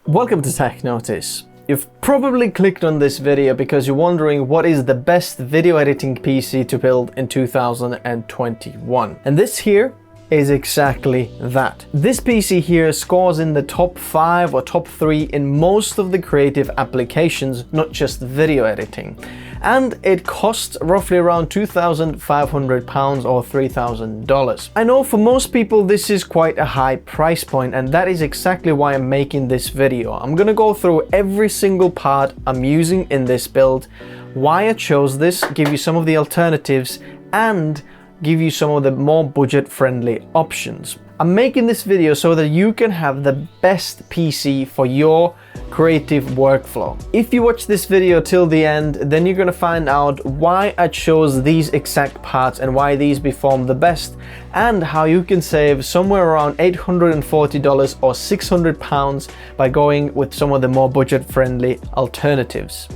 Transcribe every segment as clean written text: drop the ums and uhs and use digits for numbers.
Welcome to Tech Notice. You've probably clicked on this video because you're wondering what is the best video editing PC to build in 2021. And this here is exactly that. This PC here scores in the top 5 or top 3 in most of the creative applications, not just video editing. And it costs roughly around £2,500 or $3,000. I know for most people this is quite a high price point, and that is exactly why I'm making this video. I'm gonna go through every single part I'm using in this build, why I chose this, give you some of the alternatives, and give you some of the more budget-friendly options. I'm making this video so that you can have the best PC for your creative workflow. If you watch this video till the end, then you're gonna find out why I chose these exact parts and why these perform the best, and how you can save somewhere around $840 or £600 by going with some of the more budget-friendly alternatives.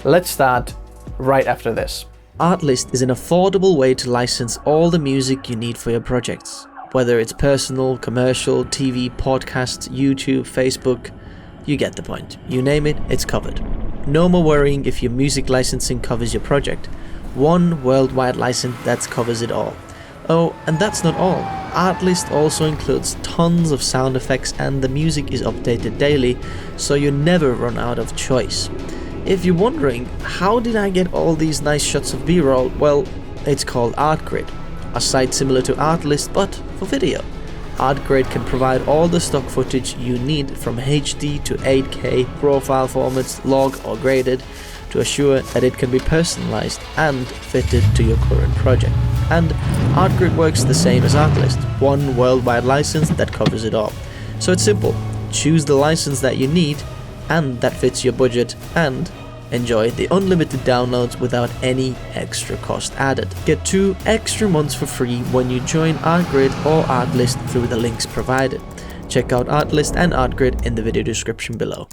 Let's start right after this. Artlist is an affordable way to license all the music you need for your projects. Whether it's personal, commercial, TV, podcasts, YouTube, Facebook, you get the point. You name it, it's covered. No more worrying if your music licensing covers your project. One worldwide license that covers it all. Oh, and that's not all. Artlist also includes tons of sound effects, and the music is updated daily, so you never run out of choice. If you're wondering, how did I get all these nice shots of B-roll? Well, it's called Artgrid, a site similar to Artlist but for video. Artgrid can provide all the stock footage you need from HD to 8K profile formats, log or graded, to assure that it can be personalized and fitted to your current project. And Artgrid works the same as Artlist, one worldwide license that covers it all. So it's simple, choose the license that you need and that fits your budget, and enjoy the unlimited downloads without any extra cost added. Get 2 extra months for free when you join Artgrid or Artlist through the links provided. Check out Artlist and Artgrid in the video description below.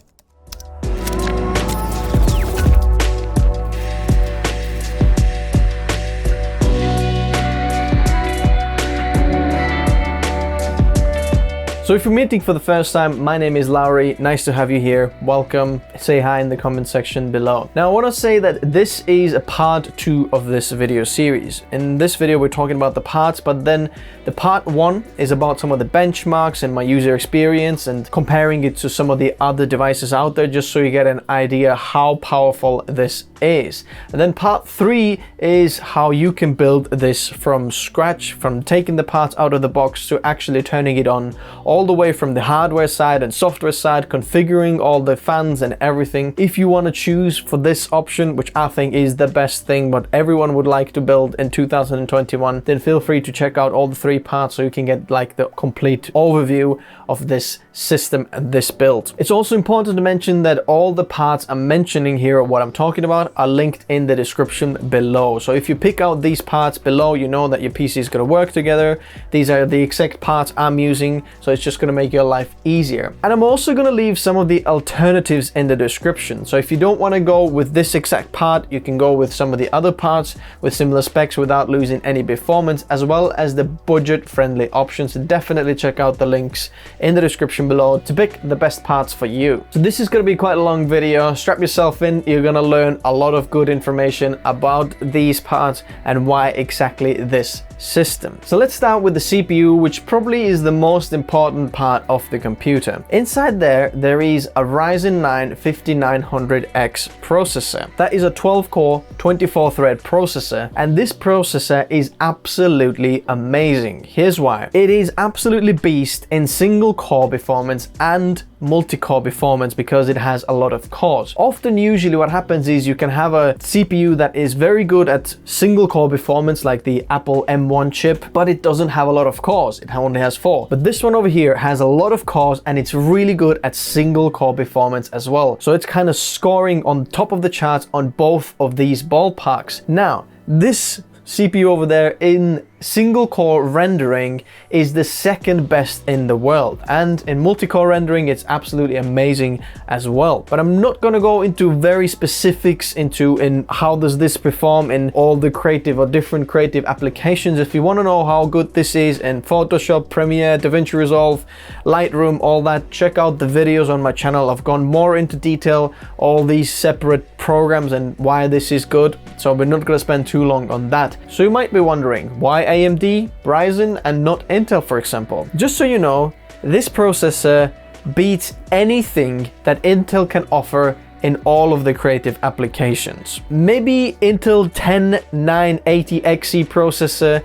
So if you're meeting for the first time, my name is Lauri. Nice to have you here. Welcome. Say hi in the comment section below. Now I want to say that this is a part 2 of this video series. In this video we're talking about the parts, but then the part 1 is about some of the benchmarks and my user experience and comparing it to some of the other devices out there, just so you get an idea how powerful this is. And then part 3 is how you can build this from scratch, from taking the parts out of the box to actually turning it on, all the way from the hardware side and software side, configuring all the fans and everything. If you want to choose for this option, which I think is the best thing what everyone would like to build in 2021, then feel free to check out all the 3 parts so you can get like the complete overview of this system and this build. It's also important to mention that all the parts I'm mentioning here, what I'm talking about, are linked in the description below. So if you pick out these parts below, you know that your PC is going to work together. These are the exact parts I'm using, so it's just going to make your life easier. And I'm also going to leave some of the alternatives in the description. So if you don't want to go with this exact part, you can go with some of the other parts with similar specs without losing any performance, as well as the budget-friendly options. Definitely check out the links in the description below to pick the best parts for you. So this is going to be quite a long video. Strap yourself in. You're going to learn a lot of good information about these parts and why exactly this system. So let's start with the CPU, which probably is the most important part of the computer. Inside there is a Ryzen 9 5900X processor. That is a 12-core, 24-thread processor, and this processor is absolutely amazing. Here's why. It is absolutely beast in single-core performance and multi-core performance because it has a lot of cores. Often, usually what happens is you can have a CPU that is very good at single-core performance, like the Apple M1 chip, but it doesn't have a lot of cores. It only has 4. But this one over here has a lot of cores, and it's really good at single-core performance as well. So it's kind of scoring on top of the charts on both of these ballparks. Now, this CPU over there in single core rendering is the second best in the world, and in multi-core rendering it's absolutely amazing as well. But I'm not going to go into very specifics in how does this perform in all the creative or different creative applications. If you want to know how good this is in Photoshop, Premiere, DaVinci Resolve, Lightroom, all that, check out the videos on my channel. I've gone more into detail all these separate programs and why this is good, so we're not going to spend too long on that. So you might be wondering, why AMD, Ryzen and not Intel, for example? Just so you know, this processor beats anything that Intel can offer in all of the creative applications. Maybe Intel 10980XE processor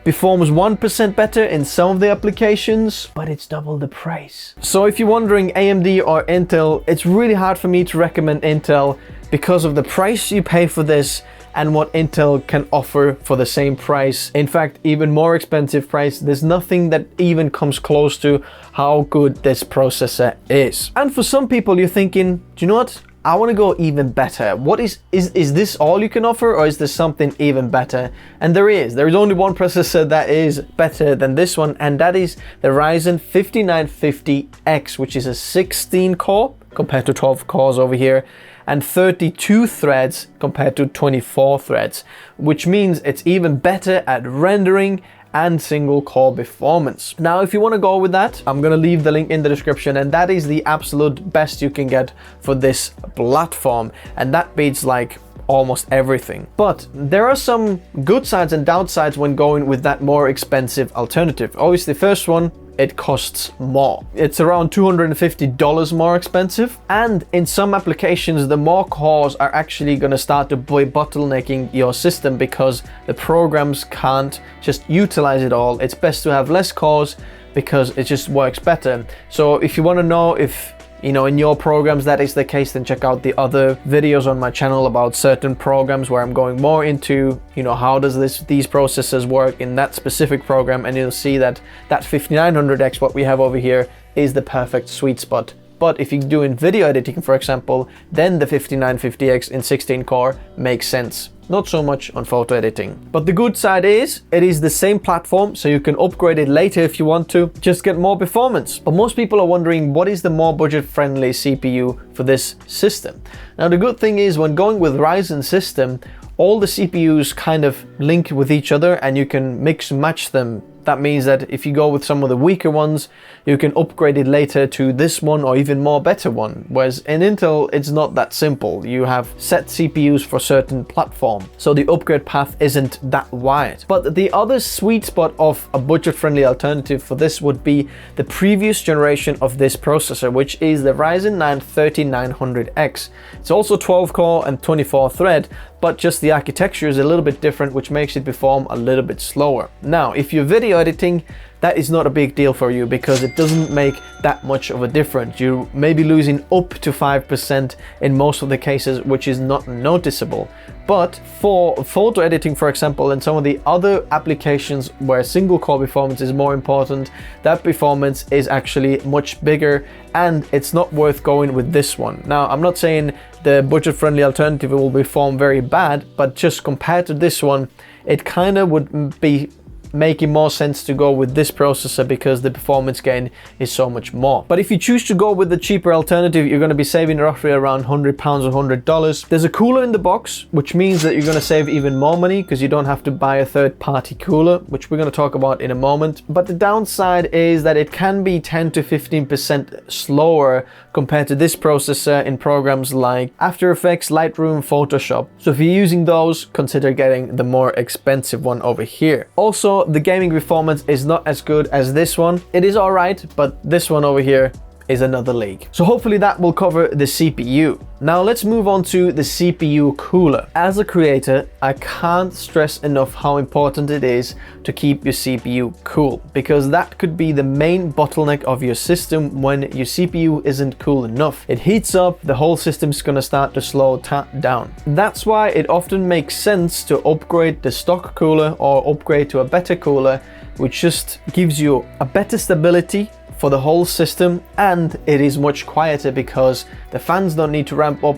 performs 1% better in some of the applications, but it's double the price. So if you're wondering AMD or Intel, it's really hard for me to recommend Intel because of the price you pay for this and what Intel can offer for the same price. In fact, even more expensive price. There's nothing that even comes close to how good this processor is. And for some people, you're thinking, do you know what? I want to go even better. What is this all you can offer, or is there something even better? And there is only one processor that is better than this one, and that is the Ryzen 5950X, which is a 16 core compared to 12 cores over here, and 32 threads compared to 24 threads, which means it's even better at rendering and single core performance. Now, if you want to go with that, I'm going to leave the link in the description, and that is the absolute best you can get for this platform, and that beats like almost everything. But there are some good sides and downsides when going with that more expensive alternative. Obviously, the first one, it costs more. It's around $250 more expensive, and in some applications the more cores are actually going to start to be bottlenecking your system because the programs can't just utilize it all. It's best to have less cores because it just works better. So if you want to know if in your programs that is the case, then check out the other videos on my channel about certain programs where I'm going more into, how does these processors work in that specific program, and you'll see that 5900X, what we have over here, is the perfect sweet spot. But if you're doing video editing, for example, then the 5950X in 16 core makes sense. Not so much on photo editing. But the good side is, it is the same platform, so you can upgrade it later if you want to, just get more performance. But most people are wondering, what is the more budget-friendly CPU for this system? Now, the good thing is, when going with Ryzen system, all the CPUs kind of link with each other and you can mix and match them. That means that if you go with some of the weaker ones, you can upgrade it later to this one or even more better one. Whereas in Intel, it's not that simple. You have set CPUs for certain platform, so the upgrade path isn't that wide. But the other sweet spot of a budget-friendly alternative for this would be the previous generation of this processor, which is the Ryzen 9 3900X. It's also 12 core and 24 thread, but just the architecture is a little bit different, which makes it perform a little bit slower. Now, if you're video editing, that is not a big deal for you because it doesn't make that much of a difference. You may be losing up to 5% in most of the cases, which is not noticeable. But for photo editing, for example, and some of the other applications where single core performance is more important, that performance is actually much bigger, and it's not worth going with this one. Now, I'm not saying the budget-friendly alternative will perform very bad, but just compared to this one, it kind of would be making more sense to go with this processor because the performance gain is so much more. But if you choose to go with the cheaper alternative, you're going to be saving roughly around £100 or $100. There's a cooler in the box, which means that you're going to save even more money because you don't have to buy a third-party cooler, which we're going to talk about in a moment. But the downside is that it can be 10 to 15% slower compared to this processor in programs like After Effects, Lightroom, Photoshop. So if you're using those, consider getting the more expensive one over here. Also, the gaming performance is not as good as this one. It is alright, but this one over here is another league. So hopefully that will cover the CPU. Now let's move on to the CPU cooler. As a creator, I can't stress enough how important it is to keep your CPU cool, because that could be the main bottleneck of your system when your CPU isn't cool enough. It heats up, the whole system's gonna start to slow down. That's why it often makes sense to upgrade the stock cooler or upgrade to a better cooler, which just gives you a better stability for the whole system, and it is much quieter because the fans don't need to ramp up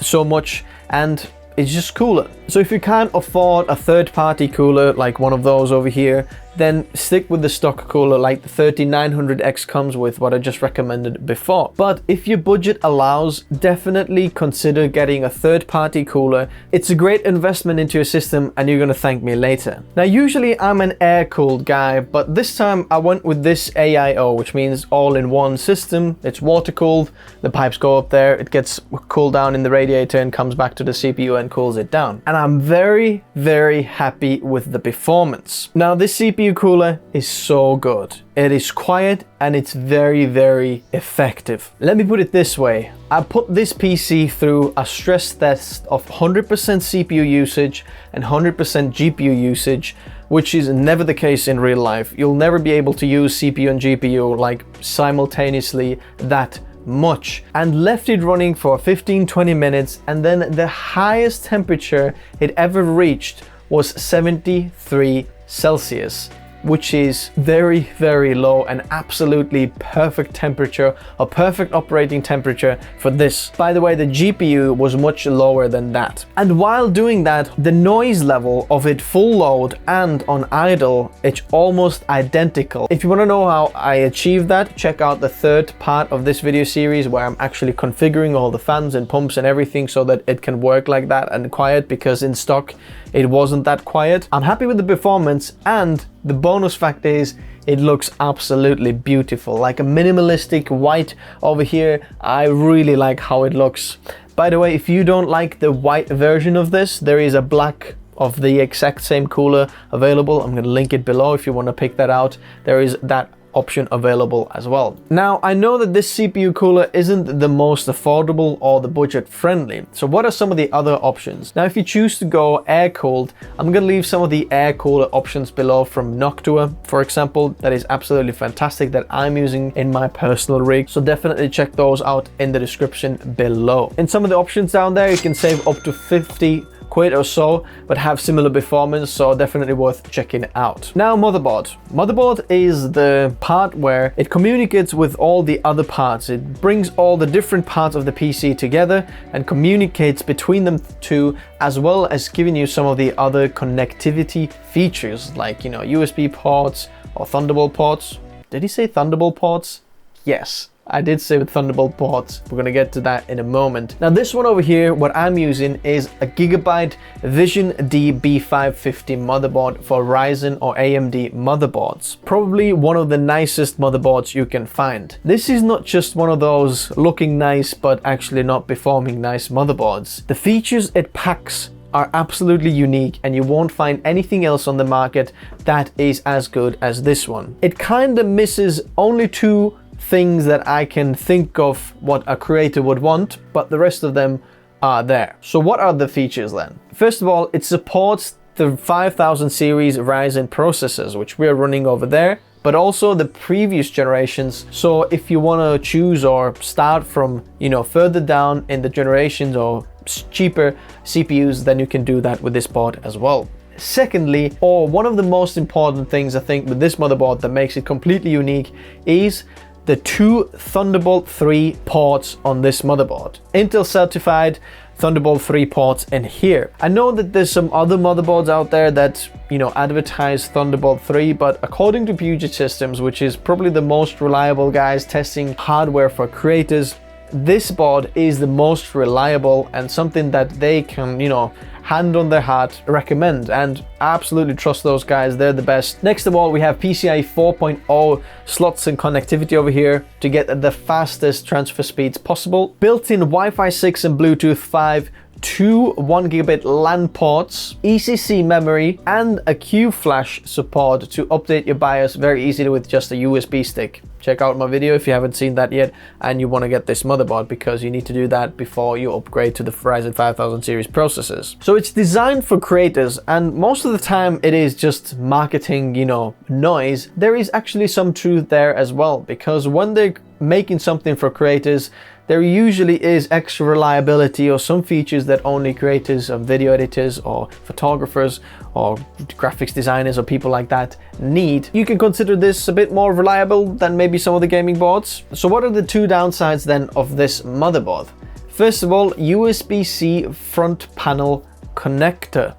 so much and it's just cooler. So if you can't afford a third-party cooler like one of those over here, then stick with the stock cooler like the 3900X comes with, what I just recommended before. But if your budget allows, definitely consider getting a third-party cooler. It's a great investment into your system and you're gonna thank me later. Now usually I'm an air-cooled guy, but this time I went with this AIO, which means all-in-one system. It's water-cooled, the pipes go up there, it gets cooled down in the radiator and comes back to the CPU and cools it down. And I'm very, very happy with the performance. Now this CPU cooler is so good. It is quiet and it's very, very effective. Let me put it this way. I put this PC through a stress test of 100% CPU usage and 100% GPU usage, which is never the case in real life. You'll never be able to use CPU and GPU like simultaneously that much, and left it running for 15-20 minutes, and then the highest temperature it ever reached was 73 Celsius, which is very, very low and absolutely perfect temperature, a perfect operating temperature for this. By the way, the GPU was much lower than that. And while doing that, the noise level of it full load and on idle, it's almost identical. If you want to know how I achieved that, check out the third part of this video series where I'm actually configuring all the fans and pumps and everything so that it can work like that and quiet, because in stock it wasn't that quiet. I'm happy with the performance, and the bonus fact is it looks absolutely beautiful, like a minimalistic white over here. I really like how it looks. By the way, if you don't like the white version of this, there is a black of the exact same cooler available. I'm going to link it below if you want to pick that out. There is that option available as well. Now, I know that this CPU cooler isn't the most affordable or the budget friendly. So what are some of the other options? Now, if you choose to go air cooled, I'm going to leave some of the air cooler options below from Noctua, for example. That is absolutely fantastic, that I'm using in my personal rig. So definitely check those out in the description below. In some of the options down there, you can save up to 50 quid or so, but have similar performance, so definitely worth checking out. Now, motherboard. Motherboard is the part where it communicates with all the other parts. It brings all the different parts of the PC together and communicates between them two, as well as giving you some of the other connectivity features like, you know, USB ports or Thunderbolt ports. Did he say Thunderbolt ports? Yes, I did say with Thunderbolt ports. We're gonna get to that in a moment. Now this one over here, what I'm using is a Gigabyte Vision D B550 motherboard for Ryzen or AMD motherboards. Probably one of the nicest motherboards you can find. This is not just one of those looking nice but actually not performing nice motherboards. The features it packs are absolutely unique, and you won't find anything else on the market that is as good as this one. It kind of misses only two things that I can think of what a creator would want, but the rest of them are there. So what are the features then? First of all, it supports the 5000 series Ryzen processors, which we're running over there, but also the previous generations. So if you want to choose or start from, you know, further down in the generations or cheaper CPUs, then you can do that with this board as well. Secondly, or one of the most important things I think with this motherboard that makes it completely unique, is the two Thunderbolt 3 ports on this motherboard. Intel certified Thunderbolt 3 ports in here. I know that there's some other motherboards out there that, you know, advertise Thunderbolt 3, but according to Puget Systems, which is probably the most reliable guys testing hardware for creators, this board is the most reliable and something that they can, you know, hand on their heart recommend, and I absolutely trust those guys. They're the best. Next of all, we have PCIe 4.0 slots and connectivity over here to get the fastest transfer speeds possible. Built-in Wi-Fi 6 and Bluetooth 5, two 1 gigabit LAN ports, ECC memory, and a Q-Flash support to update your BIOS very easily with just a USB stick. Check out my video if you haven't seen that yet and you want to get this motherboard, because you need to do that before you upgrade to the Ryzen 5000 series processors. So it's designed for creators, and most of the time it is just marketing, you know, noise. There is actually some truth there as well, because when they're making something for creators, there usually is extra reliability or some features that only creators or video editors or photographers or graphics designers or people like that need. You can consider this a bit more reliable than maybe some of the gaming boards. So what are the two downsides then of this motherboard? First of all, USB-C front panel connector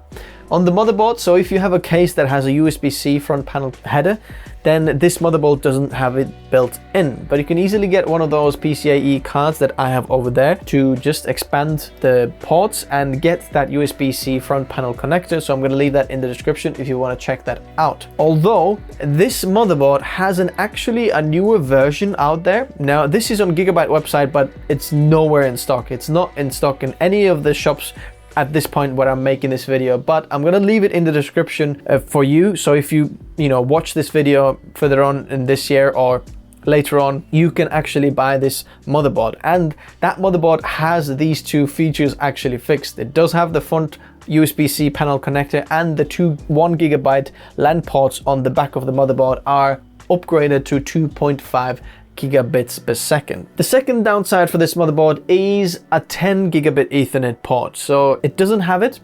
on the motherboard. So if you have a case that has a USB-C front panel header, then this motherboard doesn't have it built in, but you can easily get one of those PCIe cards that I have over there to just expand the ports and get that USB-C front panel connector. So I'm going to leave that in the description if you want to check that out. Although this motherboard has actually a newer version out there. Now this is on Gigabyte website, but it's nowhere in stock. It's not in stock in any of the shops at this point where I'm making this video, but I'm gonna leave it in the description for you. So if you watch this video further on in this year or later on, you can actually buy this motherboard, and that motherboard has these two features actually fixed. It does have the front USB-C panel connector, and the two 1 GB LAN ports on the back of the motherboard are upgraded to 2.5 gigabits per second. The second downside for this motherboard is a 10 gigabit Ethernet port. So it doesn't have it,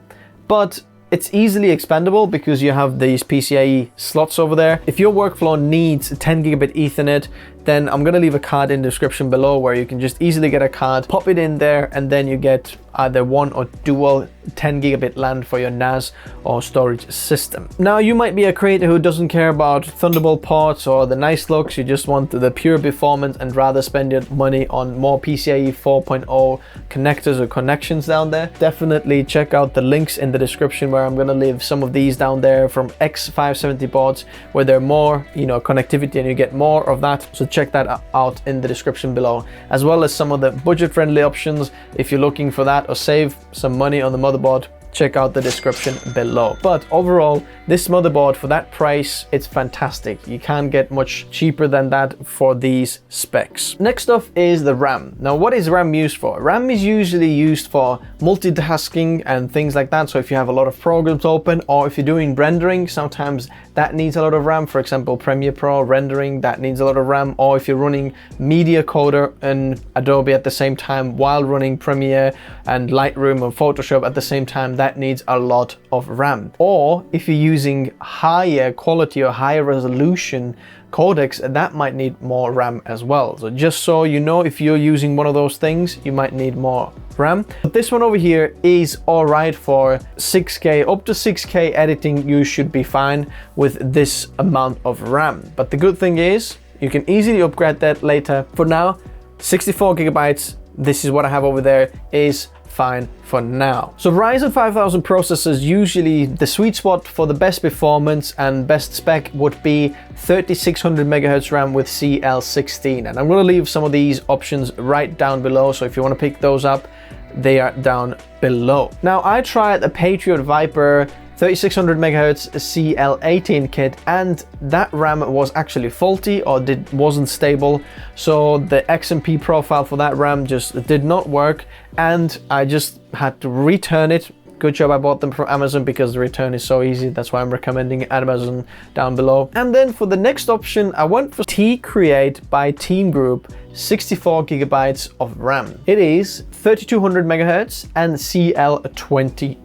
but it's easily expandable because you have these PCIe slots over there. If your workflow needs 10 gigabit Ethernet, then I'm going to leave a card in the description below where you can just easily get a card, pop it in there, and then you get either one or dual 10 gigabit LAN for your NAS or storage system. Now you might be a creator who doesn't care about Thunderbolt ports or the nice looks, you just want the pure performance and rather spend your money on more PCIe 4.0 connectors or connections down there. Definitely check out the links in the description where I'm going to leave some of these down there from X570 boards where they're more connectivity and you get more of that. So check that out in the description below, as well as some of the budget friendly options. If you're looking for that or save some money on the motherboard, check out the description below. But overall, this motherboard for that price, it's fantastic. You can't get much cheaper than that for these specs. Next up is the RAM. Now, what is RAM used for? RAM is usually used for multitasking and things like that. So if you have a lot of programs open, or if you're doing rendering, sometimes that needs a lot of RAM. For example, Premiere Pro rendering, that needs a lot of RAM. Or if you're running Media Coder and Adobe at the same time while running Premiere and Lightroom or Photoshop at the same time, that needs a lot of RAM. Or if you're using higher quality or higher resolution codecs, that might need more RAM as well. So just so you know, if you're using one of those things, you might need more RAM. But this one over here is all right for 6K, up to 6K editing. You should be fine with this amount of RAM. But the good thing is you can easily upgrade that later. For now, 64 gigabytes, this is what I have over there, is fine for now. So Ryzen 5000 processors, usually the sweet spot for the best performance and best spec would be 3600 megahertz RAM with CL16, and I'm going to leave some of these options right down below, so if you want to pick those up, they are down below. Now I tried the Patriot Viper 3600 megahertz CL18 kit, and that RAM was actually faulty or wasn't stable. So the XMP profile for that RAM just did not work, and I just had to return it. Good job I bought them from Amazon because the return is so easy. That's why I'm recommending Amazon down below. And then for the next option, I went for T-Create by Team Group, 64 gigabytes of RAM. It is 3200 megahertz and CL22.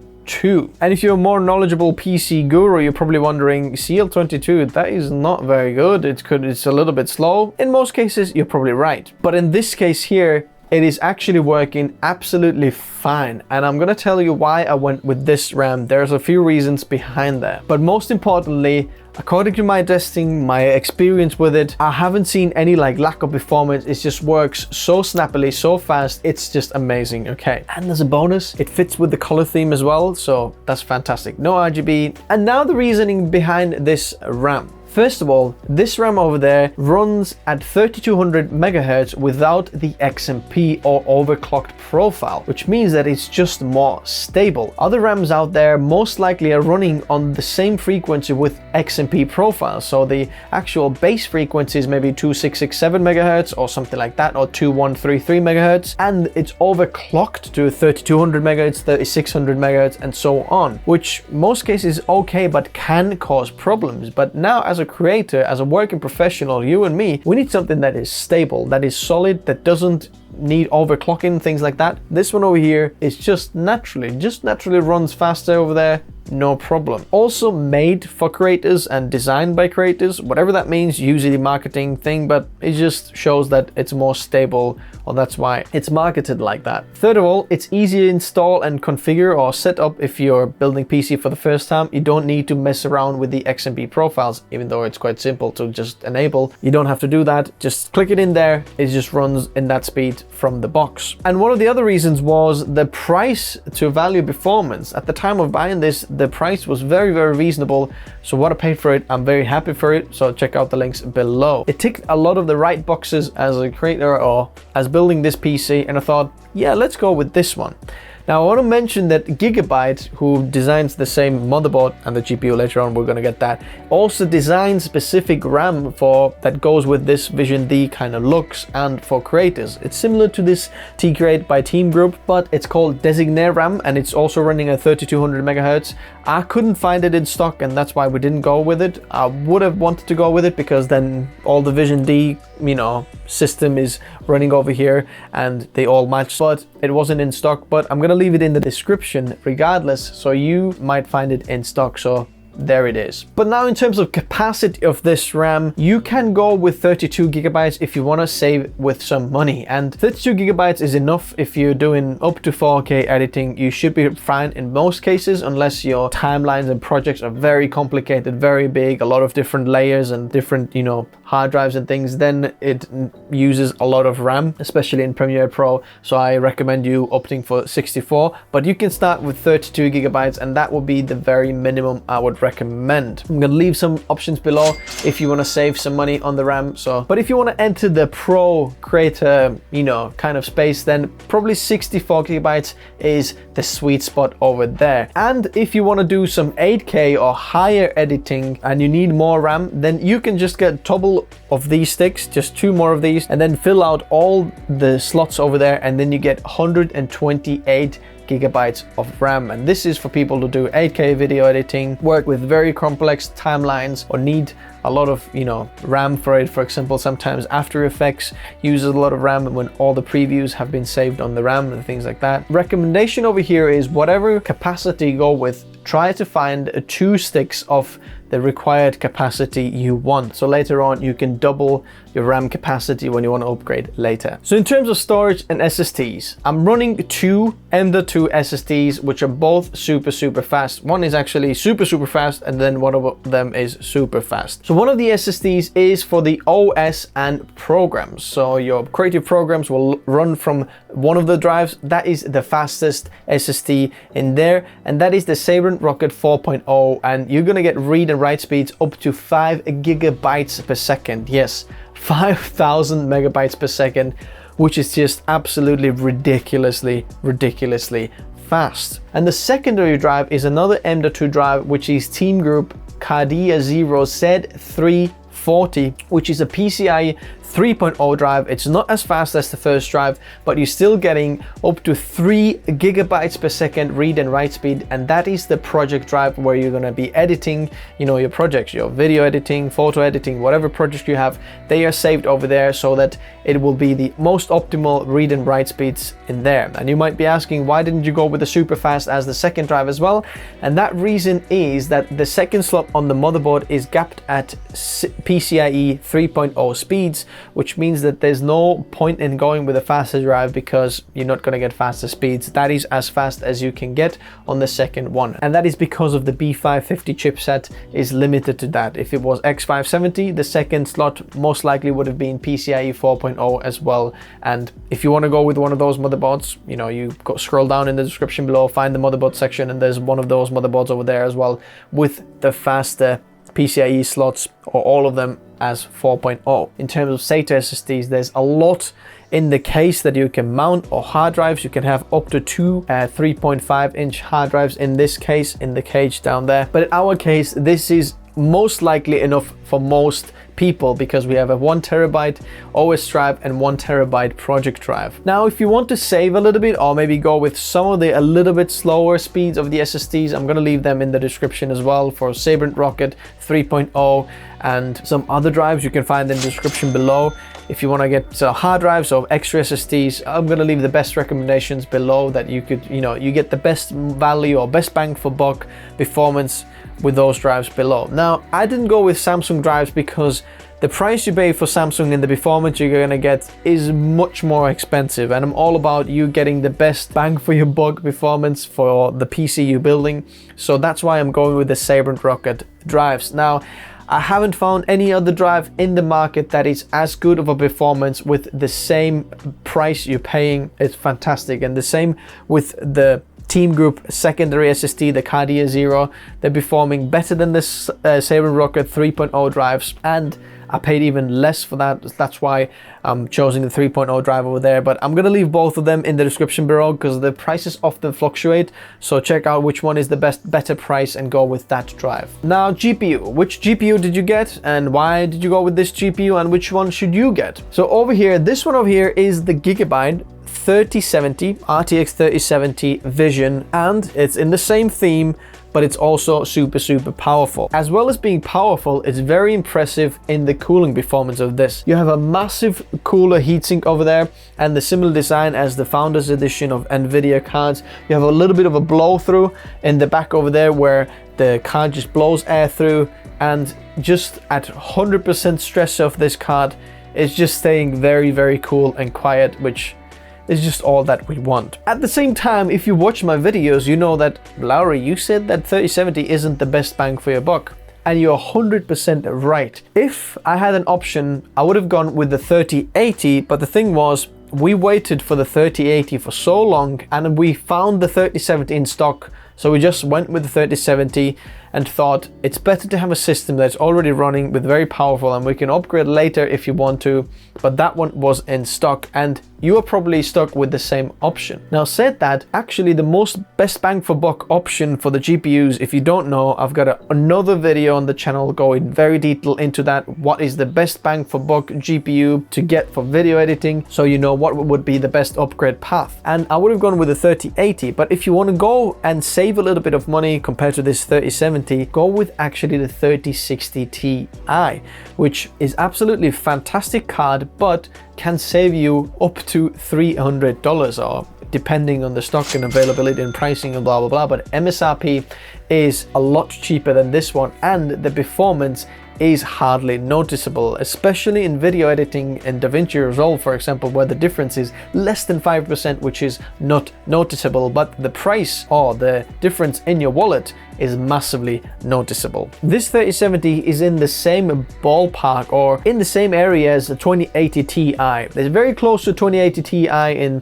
And if you're a more knowledgeable PC guru, you're probably wondering, CL22, that is not very good. It's a little bit slow. In most cases, you're probably right. But in this case here, it is actually working absolutely fine. And I'm going to tell you why I went with this RAM. There's a few reasons behind that. But most importantly, according to my testing, my experience with it, I haven't seen any lack of performance. It just works so snappily, so fast. It's just amazing. Okay. And as a bonus, it fits with the color theme as well. So that's fantastic. No RGB. And now the reasoning behind this RAM. First of all, this RAM over there runs at 3200 megahertz without the XMP or overclocked profile, which means that it's just more stable. Other RAMs out there most likely are running on the same frequency with XMP profile. So the actual base frequency is maybe 2667 megahertz or something like that, or 2133 megahertz, and it's overclocked to 3200 megahertz, 3600 megahertz, and so on, which most cases is okay, but can cause problems. But now as a creator, as a working professional, you and me, we need something that is stable, that is solid, that doesn't need overclocking, things like that. This one over here is just naturally runs faster over there. no problem. Also made for creators and designed by creators, whatever that means, usually marketing thing, but it just shows that it's more stable, or that's why it's marketed like that. Third of all, it's easy to install and configure or set up if you're building PC for the first time. You don't need to mess around with the XMP profiles, even though it's quite simple to just enable. You don't have to do that. Just click it in there. It just runs in that speed from the box. And one of the other reasons was the price to value performance. At the time of buying this, the price was very, very reasonable. So what I paid for it, I'm very happy for it. So check out the links below. It ticked a lot of the right boxes as a creator or as building this PC, and I thought, yeah, let's go with this one. Now I want to mention that Gigabyte, who designs the same motherboard and the GPU later on, we're going to get that, also designs specific RAM for that goes with this Vision D kind of looks and for creators. It's similar to this T-Grade by Team Group, but it's called Designare RAM and it's also running at 3200 megahertz. I couldn't find it in stock and that's why we didn't go with it. I would have wanted to go with it because then all the Vision D, you know, system is running over here and they all match, but it wasn't in stock. But I'm gonna leave it in the description regardless, so you might find it in stock. So there it is. But now in terms of capacity of this RAM, you can go with 32 gigabytes if you want to save with some money, and 32 gigabytes is enough if you're doing up to 4K editing. You should be fine in most cases, unless your timelines and projects are very complicated, very big, a lot of different layers and different, you know, hard drives and things. Then it uses a lot of RAM, especially in Premiere Pro. So I recommend you opting for 64, but you can start with 32 gigabytes and that would be the very minimum I would recommend. I'm gonna leave some options below if you want to save some money on the RAM. But if you want to enter the pro creator, you know, kind of space, then probably 64 gigabytes is the sweet spot over there. And if you want to do some 8K or higher editing and you need more RAM, then you can just get double of these sticks, just 2 more of these, and then fill out all the slots over there, and then you get 128 gigabytes of RAM. And this is for people to do 8K video editing, work with very complex timelines, or need a lot of, you know, RAM for it. For example, sometimes After Effects uses a lot of RAM when all the previews have been saved on the RAM and things like that. Recommendation over here is whatever capacity you go with, try to find 2 sticks of the required capacity you want. So later on you can double your RAM capacity when you want to upgrade later. So in terms of storage and SSDs, I'm running 2 M.2 SSDs, which are both super fast. One is actually super fast, and then one of them is super fast. So one of the SSDs is for the OS and programs. So your creative programs will run from one of the drives. That is the fastest SSD in there, and that is the Sabrent Rocket 4.0, and you're gonna get read and write speeds up to 5 gigabytes per second. Yes, 5,000 megabytes per second, which is just absolutely ridiculously fast. And the secondary drive is another M.2 drive, which is Team Group Cardia Zero Z340, which is a PCIe 3.0 drive. It's not as fast as the first drive, but you're still getting up to 3 gigabytes per second read and write speed, and that is the project drive where you're going to be editing, you know, your projects, your video editing, photo editing, whatever project you have, they are saved over there so that it will be the most optimal read and write speeds in there. And you might be asking, why didn't you go with the super fast as the second drive as well? And that reason is that the second slot on the motherboard is gapped at PCIe 3.0 speeds, which means that there's no point in going with a faster drive because you're not going to get faster speeds. That is as fast as you can get on the second one, and that is because of the B550 chipset is limited to that. If it was X570, the second slot most likely would have been PCIe 4.0 as well. And if you want to go with one of those motherboards, you know, you scroll down in the description below, find the motherboard section, and there's one of those motherboards over there as well with the faster PCIe slots, or all of them as 4.0. In terms of SATA SSDs, there's a lot in the case that you can mount, or hard drives. You can have up to 2 3.5-inch hard drives in this case, in the cage down there. But in our case, this is most likely enough for most people because we have a 1 terabyte OS drive and 1 terabyte project drive. Now, if you want to save a little bit, or maybe go with some of the a little bit slower speeds of the SSDs, I'm going to leave them in the description as well for Sabrent Rocket 3.0 and some other drives. You can find in the description below. If you want to get hard drives or extra SSDs, I'm going to leave the best recommendations below that you could, you get the best value or best bang for buck performance with those drives below. Now, I didn't go with Samsung drives because the price you pay for Samsung and the performance you're going to get is much more expensive, and I'm all about you getting the best bang for your buck performance for the PC you're building. So that's why I'm going with the Sabre and Rocket drives. Now, I haven't found any other drive in the market that is as good of a performance with the same price you're paying. It's fantastic. And the same with the Team Group secondary SSD, the Cardia Zero. They're performing better than this Sabre and Rocket 3.0 drives, and I paid even less for that. That's why I'm choosing the 3.0 drive over there. But I'm going to leave both of them in the description below because the prices often fluctuate. So check out which one is the better price and go with that drive. Now, GPU. Which GPU did you get and why did you go with this GPU, and which one should you get? So over here, this one over here is the Gigabyte 3070 RTX 3070 Vision, and it's in the same theme, but it's also super powerful. As well as being powerful, it's very impressive in the cooling performance of this. You have a massive cooler heatsink over there and the similar design as the Founders Edition of NVIDIA cards. You have a little bit of a blow through in the back over there where the card just blows air through, and just at 100% stress of this card, it's just staying very cool and quiet, which is just all that we want. At the same time, if you watch my videos, you know that, Lowry, you said that 3070 isn't the best bang for your buck. And you're 100% right. If I had an option, I would have gone with the 3080, but the thing was, we waited for the 3080 for so long and we found the 3070 in stock. So we just went with the 3070 and thought it's better to have a system that's already running with very powerful, and we can upgrade later if you want to, but that one was in stock and you are probably stuck with the same option. Now, said that, actually the most best bang for buck option for the GPUs, if you don't know, I've got another video on the channel going very detail into that. What is the best bang for buck GPU to get for video editing, so you know what would be the best upgrade path. And I would have gone with the 3080, but if you want to go and save a little bit of money compared to this 3070, go with actually the 3060 Ti, which is absolutely fantastic card, but can save you up to $300, or depending on the stock and availability and pricing and blah blah blah, but MSRP is a lot cheaper than this one, and the performance is hardly noticeable, especially in video editing in DaVinci Resolve, for example, where the difference is less than 5%, which is not noticeable, but the price or the difference in your wallet is massively noticeable. This 3070 is in the same ballpark or in the same area as the 2080 Ti. It's very close to 2080 Ti in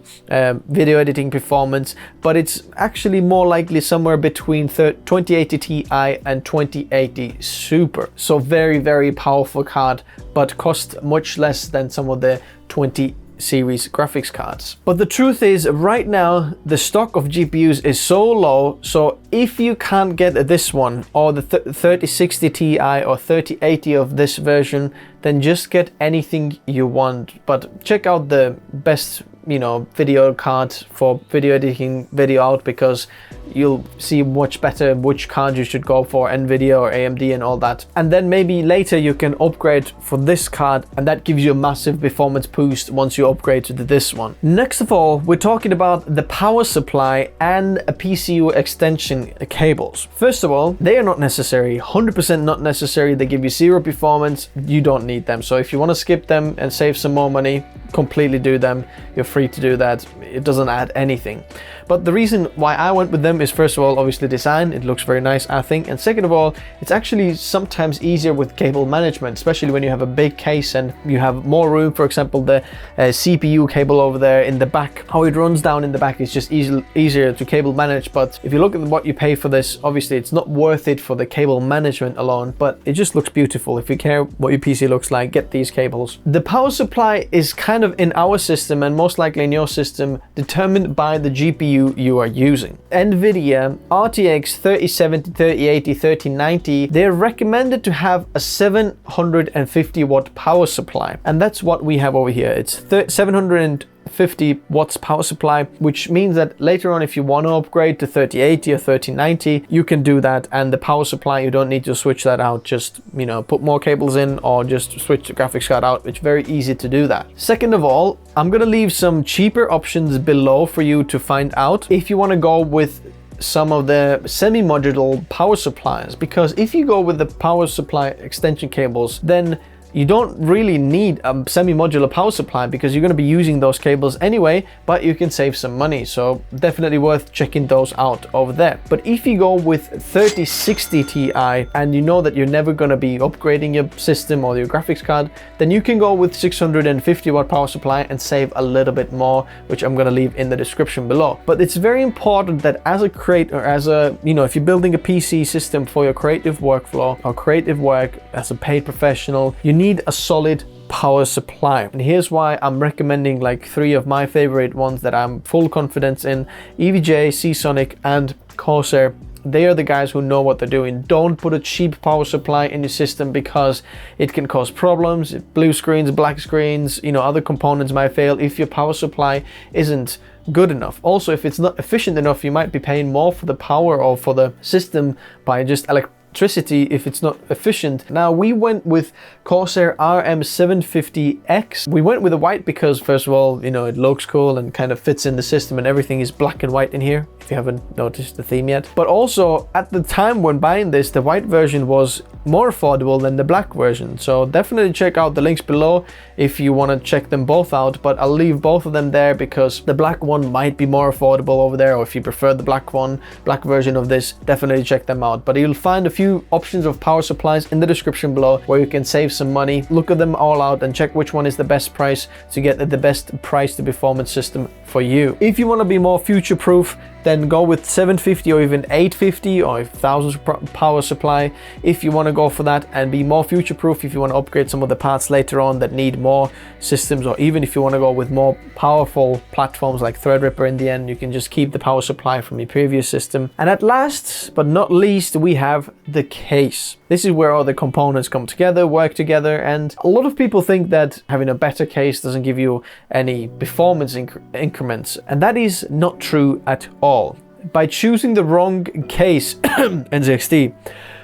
video editing performance, but it's actually more likely somewhere between 2080 Ti and 2080 Super. So very powerful card, but cost much less than some of the 20 series graphics cards. But the truth is, right now the stock of GPUs is so low, so if you can't get this one or the 3060 Ti or 3080 of this version, then just get anything you want. But check out the best video cards for video editing video out, because you'll see much better which card you should go for, NVIDIA or AMD and all that. And then maybe later you can upgrade for this card, and that gives you a massive performance boost once you upgrade to this one. Next of all, we're talking about the power supply and a PCU extension cables. First of all, they are not necessary, 100% not necessary. They give you zero performance. You don't need them. So if you want to skip them and save some more money, completely do them. You're free to do that. It doesn't add anything. But the reason why I went with them is, first of all, obviously design. It looks very nice, I think. And second of all, it's actually sometimes easier with cable management, especially when you have a big case and you have more room. For example, the CPU cable over there in the back, how it runs down in the back is just easier to cable manage. But if you look at what you pay for this, obviously it's not worth it for the cable management alone, but it just looks beautiful. If you care what your PC looks like, get these cables. The power supply is kind of in our system, and most likely in your system, determined by the GPU you are using. NVIDIA RTX 3070, 3080, 3090, they're recommended to have a 750 watt power supply, and that's what we have over here. It's 750 50 watts power supply, which means that later on, if you want to upgrade to 3080 or 3090, you can do that. And the power supply, you don't need to switch that out. Just, you know, put more cables in or just switch the graphics card out. It's very easy to do that. Second of all, I'm going to leave some cheaper options below for you to find out if you want to go with some of the semi-modular power supplies, because if you go with the power supply extension cables, then you don't really need a semi-modular power supply because you're going to be using those cables anyway, but you can save some money. So definitely worth checking those out over there. But if you go with 3060 Ti and you know that you're never going to be upgrading your system or your graphics card, then you can go with 650 watt power supply and save a little bit more, which I'm going to leave in the description below. But it's very important that as a creator, as a, you know, if you're building a PC system for your creative workflow or creative work as a paid professional, you need a solid power supply. And here's why I'm recommending like 3 of my favorite ones that I'm full confidence in: EVGA, Seasonic, and Corsair. They are the guys who know what they're doing. Don't put a cheap power supply in your system because it can cause problems. Blue screens, black screens, you know, other components might fail if your power supply isn't good enough. Also, if it's not efficient enough, you might be paying more for the power or for the system by just electricity if it's not efficient. Now, we went with Corsair RM 750X. We went with the white because, first of all, you know, it looks cool and kind of fits in the system, and everything is black and white in here, if you haven't noticed the theme yet. But also, at the time when buying this, the white version was more affordable than the black version. So definitely check out the links below if you want to check them both out, but I'll leave both of them there because the black one might be more affordable over there, or if you prefer the black version of this, definitely check them out. But you'll find a few options of power supplies in the description below where you can save some money. Look at them all out and check which one is the best price to get the best price to performance system for you. If you want to be more future proof, then go with 750 or even 850 or 1000 power supply if you want to go for that and be more future proof. If you want to upgrade some of the parts later on that need more systems, or even if you want to go with more powerful platforms like Threadripper in the end, you can just keep the power supply from your previous system. And at last but not least, we have the case. This is where all the components come together, work together, and a lot of people think that having a better case doesn't give you any performance increments, and that is not true at all. By choosing the wrong case, NZXT,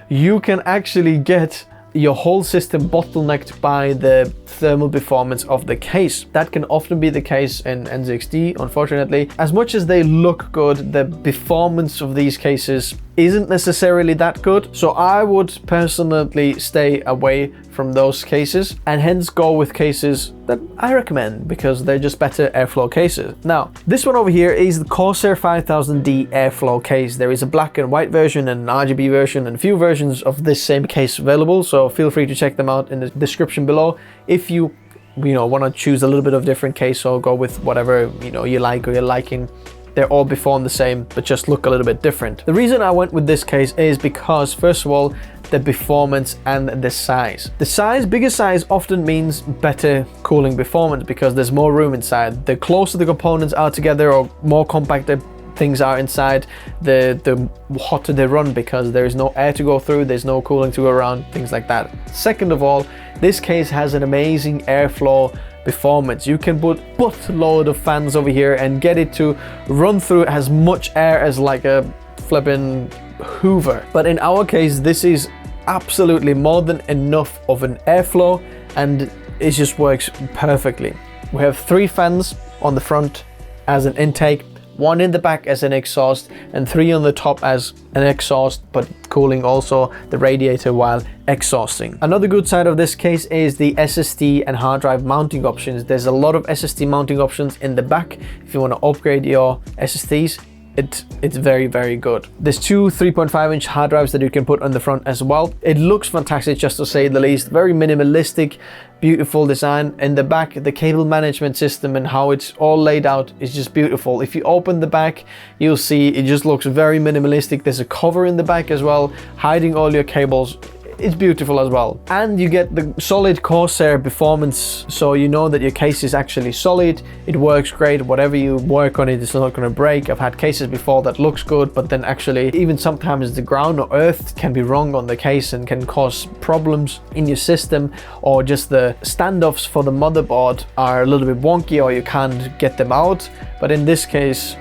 you can actually get your whole system bottlenecked by the thermal performance of the case. That can often be the case in NZXT, unfortunately. As much as they look good, the performance of these cases isn't necessarily that good. So I would personally stay away from those cases and hence go with cases that I recommend because they're just better airflow cases. Now, this one over here is the Corsair 5000D airflow case. There is a black and white version and an RGB version and a few versions of this same case available. So feel free to check them out in the description below if you want to choose a little bit of different case or go with whatever you like or you're liking. They're all perform the same, but just look a little bit different. The reason I went with this case is because, first of all, the performance and the size. The size, bigger size often means better cooling performance because there's more room inside. The closer the components are together or more compacted things are inside, the hotter they run because there is no air to go through, there's no cooling to go around, things like that. Second of all, this case has an amazing airflow performance. You can put buttload of fans over here and get it to run through as much air as like a flipping Hoover. But in our case, this is absolutely more than enough of an airflow and it just works perfectly. We have 3 fans on the front as an intake, 1 in the back as an exhaust, and 3 on the top as an exhaust, but cooling also the radiator while exhausting. Another good side of this case is the SSD and hard drive mounting options. There's a lot of SSD mounting options in the back. If you want to upgrade your SSDs, it's very, very good. There's 2 3.5-inch hard drives that you can put on the front as well. It looks fantastic, just to say the least. Very minimalistic, beautiful design. In the back, the cable management system and how it's all laid out is just beautiful. If you open the back, you'll see it just looks very minimalistic. There's a cover in the back as well, hiding all your cables. it's beautiful as well. And you get the solid Corsair performance, so you know that your case is actually solid, it works great, whatever you work on it's not going to break. I've had cases before that looks good, but then actually even sometimes the ground or earth can be wrong on the case and can cause problems in your system, or just the standoffs for the motherboard are a little bit wonky or you can't get them out. But in this case,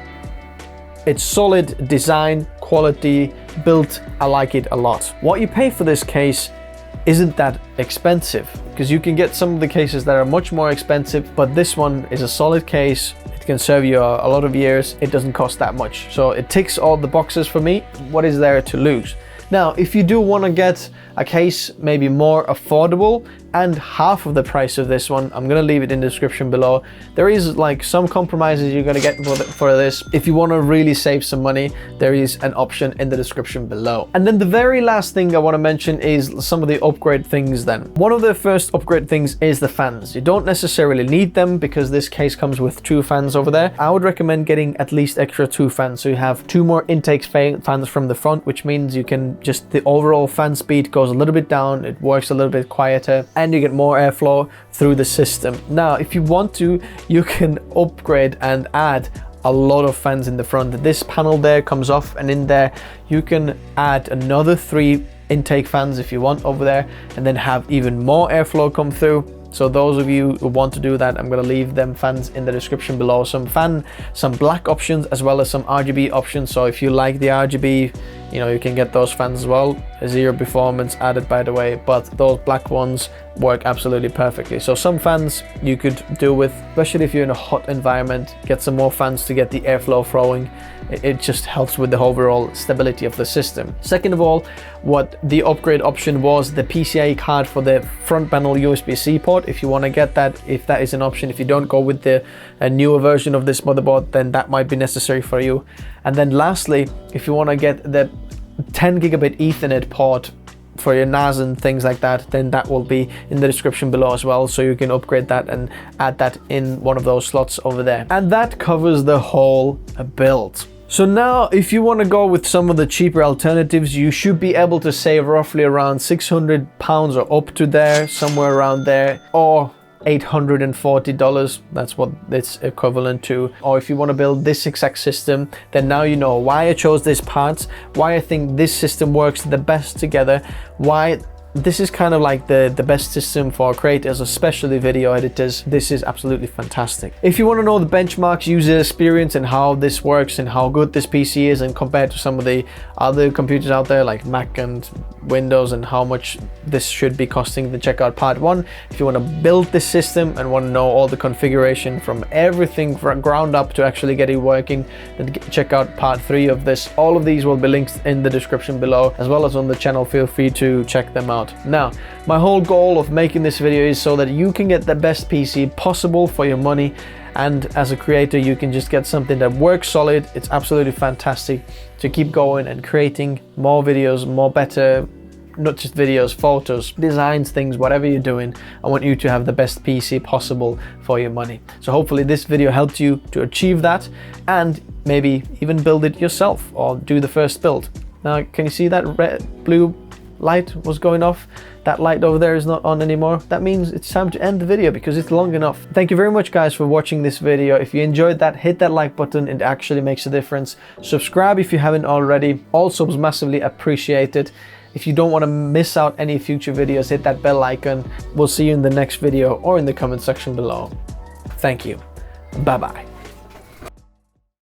it's solid design, quality, built. I like it a lot. What you pay for this case isn't that expensive, because you can get some of the cases that are much more expensive, but this one is a solid case. It can serve you a lot of years. It doesn't cost that much. So it ticks all the boxes for me. What is there to lose? Now, if you do want to get a case maybe more affordable and half of the price of this one, I'm going to leave it in the description below. There is like some compromises you're going to get for this. If you want to really save some money, there is an option in the description below. And then the very last thing I want to mention is some of the upgrade things then. One of the first upgrade things is the fans. You don't necessarily need them because this case comes with 2 fans over there. I would recommend getting at least extra 2 fans. So you have 2 more intake fans from the front, which means you can just, the overall fan speed goes a little bit down, it works a little bit quieter, and you get more airflow through the system. Now, if you want to, you can upgrade and add a lot of fans in the front. This panel there comes off, and in there you can add another 3 intake fans if you want over there, and then have even more airflow come through. So those of you who want to do that, I'm going to leave them fans in the description below. Some black options as well as some RGB options. So if you like the RGB, you know, you can get those fans as well. 0 performance added, by the way, but those black ones work absolutely perfectly. So some fans you could do with, especially if you're in a hot environment, get some more fans to get the airflow flowing. It just helps with the overall stability of the system. Second of all, what the upgrade option was the PCIe card for the front panel USB-C port. If you want to get that, if that is an option, if you don't go with the newer version of this motherboard, then that might be necessary for you. And then lastly, if you want to get the 10 gigabit Ethernet port for your NAS and things like that, then that will be in the description below as well, so you can upgrade that and add that in one of those slots over there. And that covers the whole build. So now, if you want to go with some of the cheaper alternatives, you should be able to save roughly around £600 or up to there, somewhere around there, or $840, that's what it's equivalent to. Or if you want to build this exact system, then now you know why I chose this part, why I think this system works the best together, why this is kind of like the best system for creators, especially video editors. This is absolutely fantastic. If you want to know the benchmarks, user experience, and how this works and how good this PC is, and compared to some of the other computers out there like Mac and Windows, and how much this should be costing, then check out part 1. If you want to build this system and want to know all the configuration from everything from ground up to actually get it working, then check out part 3 of this. All of these will be linked in the description below, as well as on the channel. Feel free to check them out. Now, my whole goal of making this video is so that you can get the best PC possible for your money, and as a creator you can just get something that works solid. It's absolutely fantastic to keep going and creating more videos, more better, not just videos, photos, designs, things, whatever you're doing. I want you to have the best PC possible for your money. So hopefully this video helped you to achieve that, and maybe even build it yourself or do the first build. Now, can you see that blue light was going off? That light over there is not on anymore. That means it's time to end the video because it's long enough. Thank you very much, guys, for watching this video. If you enjoyed that, hit that like button. It actually makes a difference. Subscribe if you haven't already. Also was massively appreciated. If you don't want to miss out any future videos, hit that bell icon. We'll see you in the next video or in the comment section below. Thank you. Bye bye.